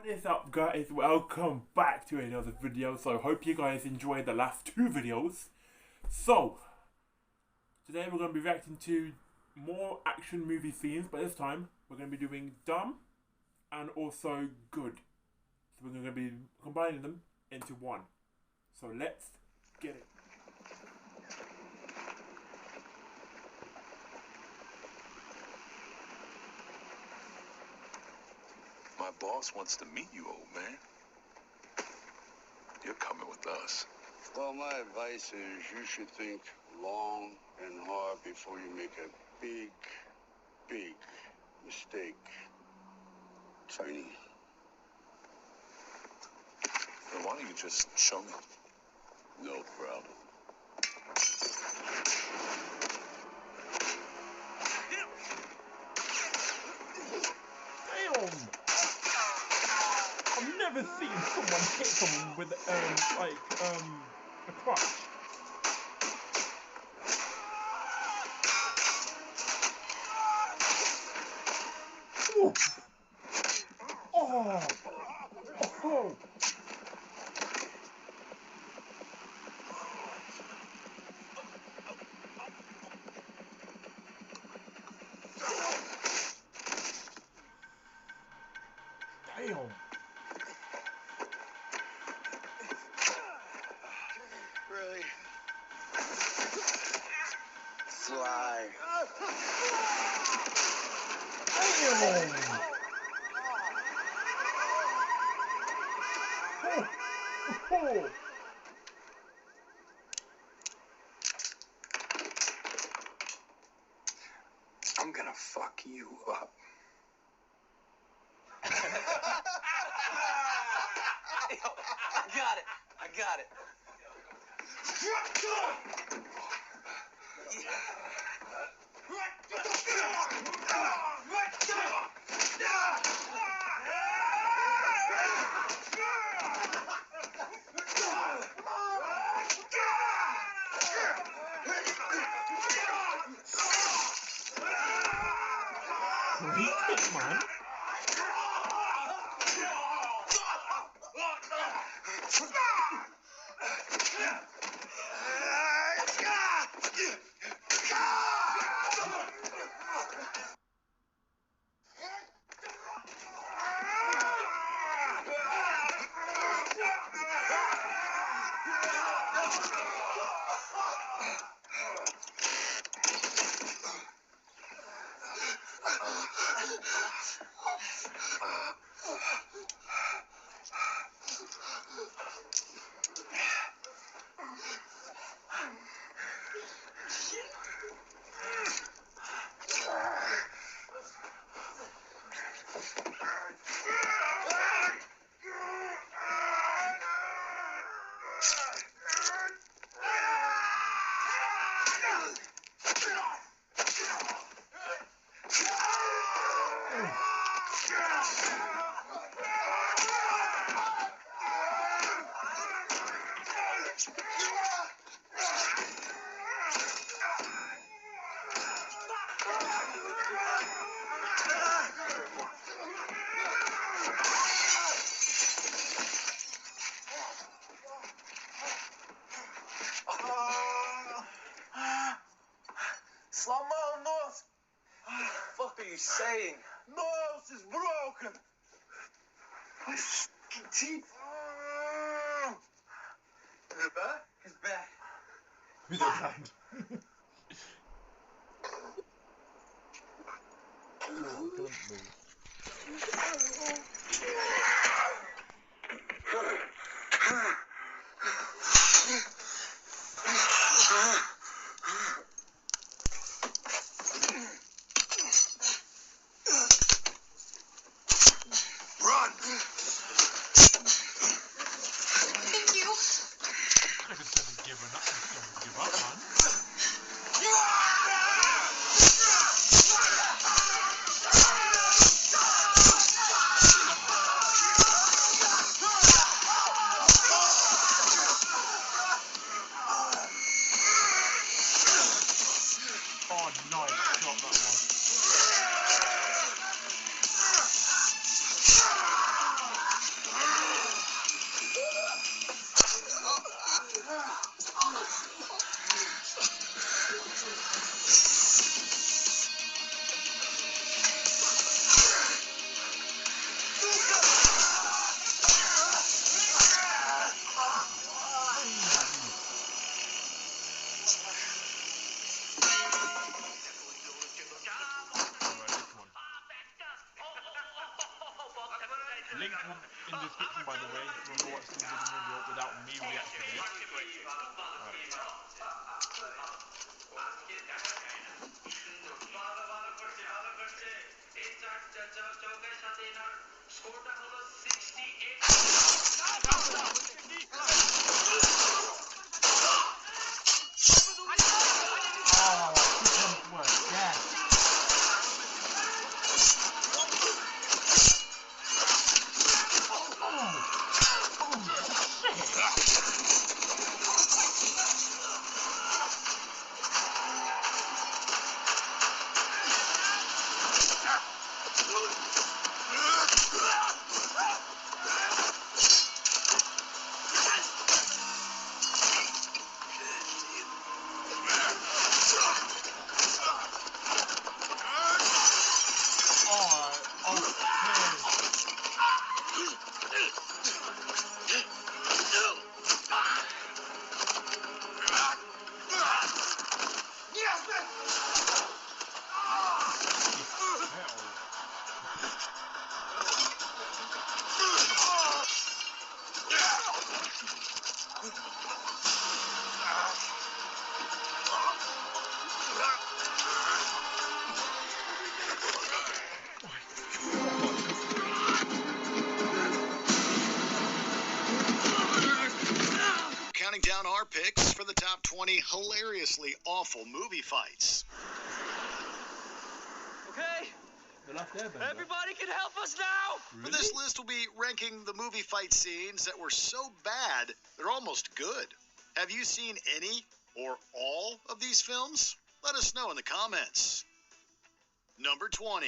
What is up, guys? Welcome back to another video. So hope you guys enjoyed the last two videos. So today we're going to be reacting to more action movie scenes, but this time we're going to be doing dumb and also good. So we're going to be combining them into one. So let's get it. My boss wants to meet you, old man. You're coming with us. Well, my advice is you should think long and hard before you make a big mistake. Tiny. Well, why don't you just show me? No problem. Damn! I've never seen someone hit someone with a crutch. Ooh. Oh! Oh! Damn! Really? Fly. Damn! Oh! Oh! I'm gonna fuck you up. I got it. Great hit, man. Slow mo, nose. What the fuck are you saying? Nose is broken. My fucking teeth. Is it back? It's back. Who's that? No, don't move. Run! Thank you. I just haven't given up. Don't give up, man. link will in the description, by the way, if you want to watch the movie without me reacting to it. Counting down our picks for the top 20 hilariously awful movie fights. Okay, The Last Airbender. everybody can help us now. Really? For this list, we'll be ranking the movie fight scenes that were so bad they're almost good. Have you seen any or all of these films? Let us know in the comments. Number 20,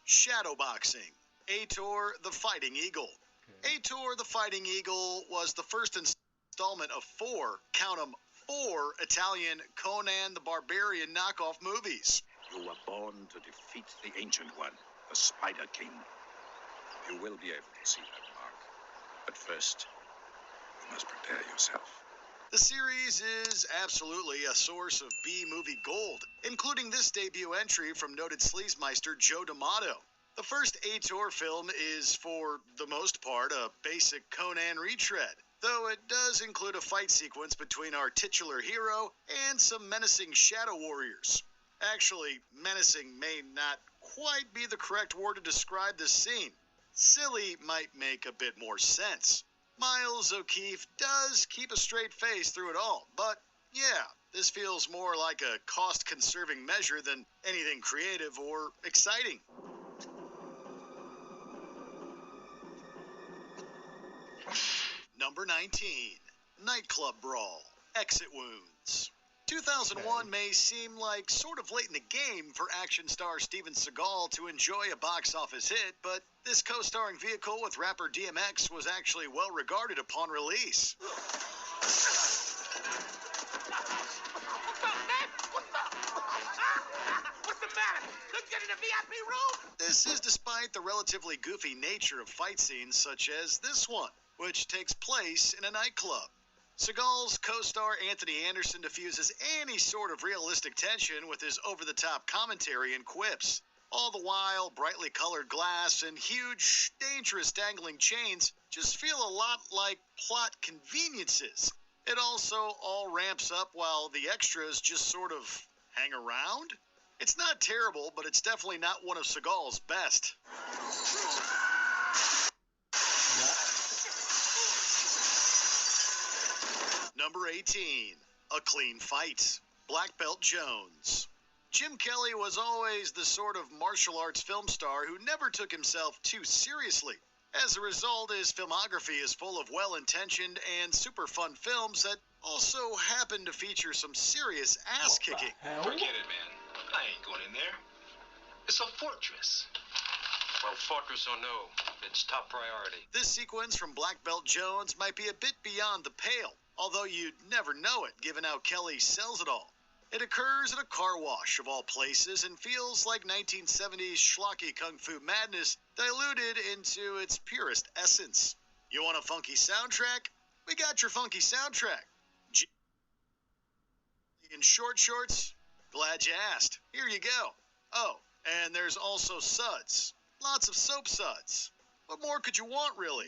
Shadowboxing, Aitor the Fighting Eagle. Okay. Aitor the Fighting Eagle was the first installment of four, count 'em, four Italian Conan the Barbarian knockoff movies. You were born to defeat the Ancient One, the Spider King. You will be able to see that mark. But first, you must prepare yourself. The series is absolutely a source of B-movie gold, including this debut entry from noted sleazemeister Joe D'Amato. The first Aitor film is, for the most part, a basic Conan retread, though it does include a fight sequence between our titular hero and some menacing shadow warriors. Actually, menacing may not quite be the correct word to describe this scene. Silly might make a bit more sense. Miles O'Keefe does keep a straight face through it all, but yeah, this feels more like a cost-conserving measure than anything creative or exciting. Number 19, Nightclub Brawl, Exit Wounds. 2001 may seem like sort of late in the game for action star Steven Seagal to enjoy a box office hit, but this co-starring vehicle with rapper DMX was actually well regarded upon release. What's the matter? Let's get in the VIP room. This is despite the relatively goofy nature of fight scenes such as this one, which takes place in a nightclub. Seagal's co-star Anthony Anderson diffuses any sort of realistic tension with his over-the-top commentary and quips. All the while, brightly colored glass and huge, dangerous dangling chains just feel a lot like plot conveniences. It also all ramps up while the extras just sort of hang around. It's not terrible, but it's definitely not one of Seagal's best. Number 18, A Clean Fight, Black Belt Jones. Jim Kelly was always the sort of martial arts film star who never took himself too seriously. As a result, his filmography is full of well-intentioned and super fun films that also happen to feature some serious ass-kicking. Forget it, man. I ain't going in there. It's a fortress. Well, fortress or no, it's top priority. This sequence from Black Belt Jones might be a bit beyond the pale, although you'd never know it given how Kelly sells it all. It occurs at a car wash of all places and feels like 1970s schlocky kung fu madness diluted into its purest essence. You want a funky soundtrack? We got your funky soundtrack. In short shorts? Glad you asked. Here you go. Oh, and there's also suds. Lots of soap suds. What more could you want, really?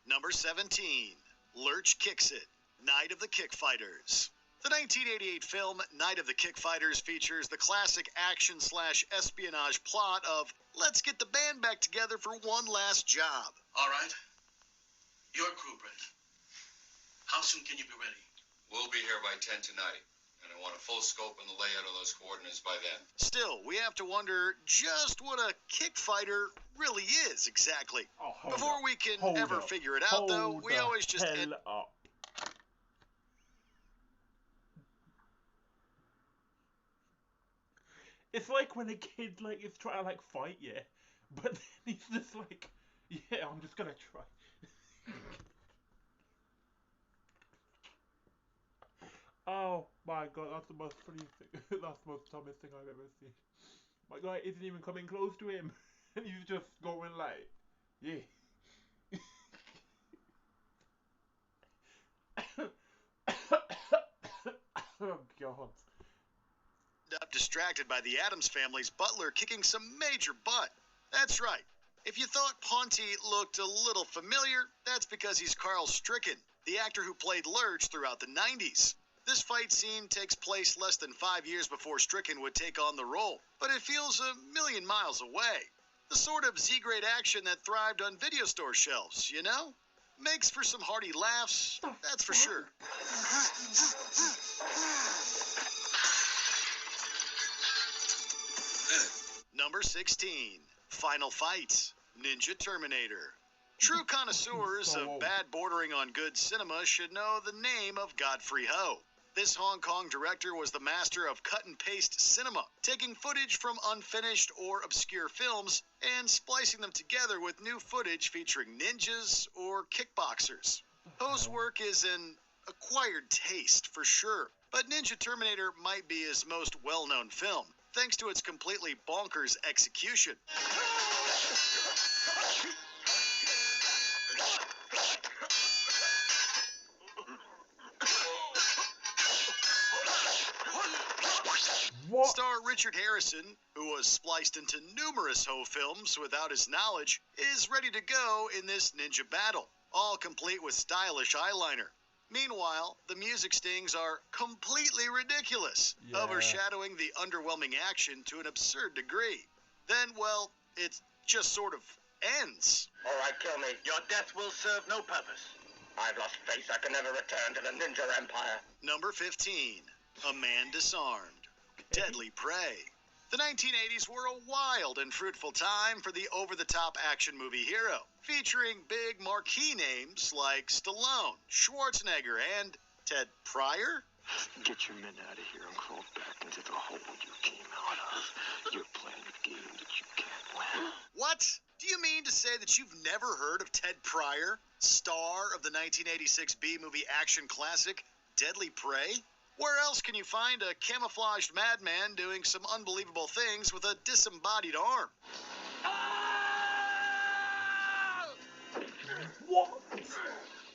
Number 17, Lurch Kicks It, Night of the Kick Fighters. The 1988 film Night of the Kick Fighters features the classic action/espionage plot of let's get the band back together for one last job. All right. Your crew, Brent. How soon can you be ready? We'll be here by 10 tonight, and I want a full scope on the layout of those coordinates by then. Still, we have to wonder just what a kick fighter really is exactly. Oh, Before we can ever figure it out, though, we always just end up. It's like when a kid like is trying to like fight you, but then he's just like, yeah, I'm just gonna try. Oh my god, that's the most funny thing. That's the most dumbest thing I've ever seen. My guy isn't even coming close to him, and he's just going like, yeah. Oh god. up distracted by the Addams family's butler kicking some major butt. That's right. If you thought Ponty looked a little familiar, that's because he's Carl Stricken, the actor who played Lurch throughout the 90s. This fight scene takes place less than 5 years before Stricken would take on the role, but it feels a million miles away. The sort of Z-grade action that thrived on video store shelves, you know? Makes for some hearty laughs, that's for sure. Number 16, Final Fight, Ninja Terminator. True connoisseurs of bad bordering on good cinema should know the name of Godfrey Ho. This Hong Kong director was the master of cut-and-paste cinema, taking footage from unfinished or obscure films and splicing them together with new footage featuring ninjas or kickboxers. Ho's work is an acquired taste, for sure, but Ninja Terminator might be his most well-known film, thanks to its completely bonkers execution. What? Star Richard Harrison, who was spliced into numerous Ho films without his knowledge, is ready to go in this ninja battle, all complete with stylish eyeliner. Meanwhile, the music stings are completely ridiculous, overshadowing the underwhelming action to an absurd degree. Then, well, it just sort of ends. All right, kill me. Your death will serve no purpose. I've lost faith. I can never return to the Ninja Empire. Number 15, A Man Disarmed, Deadly Prey. The 1980s were a wild and fruitful time for the over-the-top action movie hero, featuring big marquee names like Stallone, Schwarzenegger, and Ted Pryor. Get your men out of here and crawl back into the hole you came out of. You're playing a game that you can't win. What? Do you mean to say that you've never heard of Ted Pryor, star of the 1986 B-movie action classic Deadly Prey? Where else can you find a camouflaged madman doing some unbelievable things with a disembodied arm? What?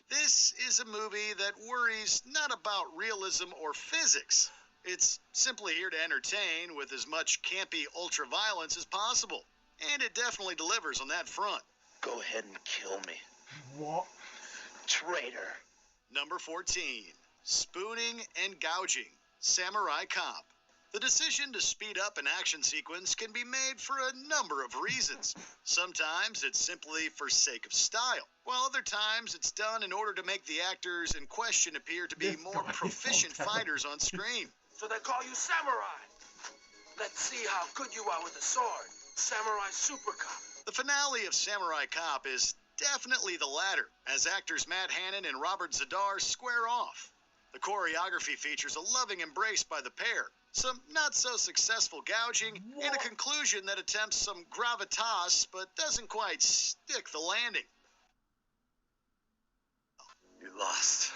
This is a movie that worries not about realism or physics. It's simply here to entertain with as much campy ultra-violence as possible. And it definitely delivers on that front. Go ahead and kill me. What? Traitor. Number 14, Spooning and Gouging, Samurai Cop. The decision to speed up an action sequence can be made for a number of reasons. Sometimes it's simply for sake of style, while other times it's done in order to make the actors in question appear to be more proficient fighters on screen. So they call you Samurai. Let's see how good you are with a sword. Samurai Super Cop. The finale of Samurai Cop is definitely the latter, as actors Matt Hannon and Robert Zadar square off. The choreography features a loving embrace by the pair, some not-so-successful gouging, and a conclusion that attempts some gravitas but doesn't quite stick the landing. You lost.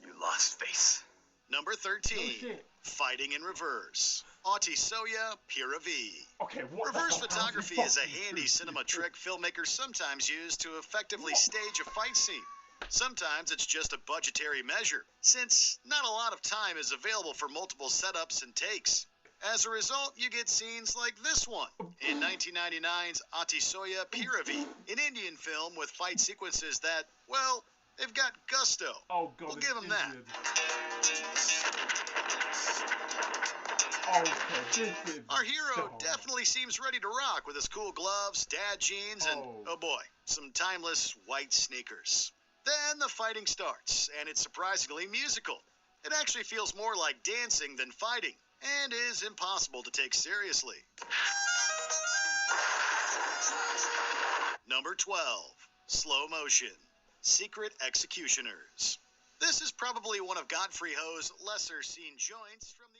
You lost face. Number 13, Oh, shit. Fighting in Reverse, Autisoya Piravi. Okay, what? Reverse photography is a handy cinema trick filmmakers sometimes use to effectively stage a fight scene. Sometimes it's just a budgetary measure, since not a lot of time is available for multiple setups and takes. As a result, you get scenes like this one in 1999's Atisoya Piravi, an Indian film with fight sequences that, well, they've got gusto. Oh god, We'll give them that. Okay, this is Our hero so definitely seems ready to rock with his cool gloves, dad jeans, and, oh boy, some timeless white sneakers. Then the fighting starts, and it's surprisingly musical. It actually feels more like dancing than fighting, and is impossible to take seriously. Number 12, slow motion, Secret Executioners. This is probably one of Godfrey Ho's lesser seen joints from the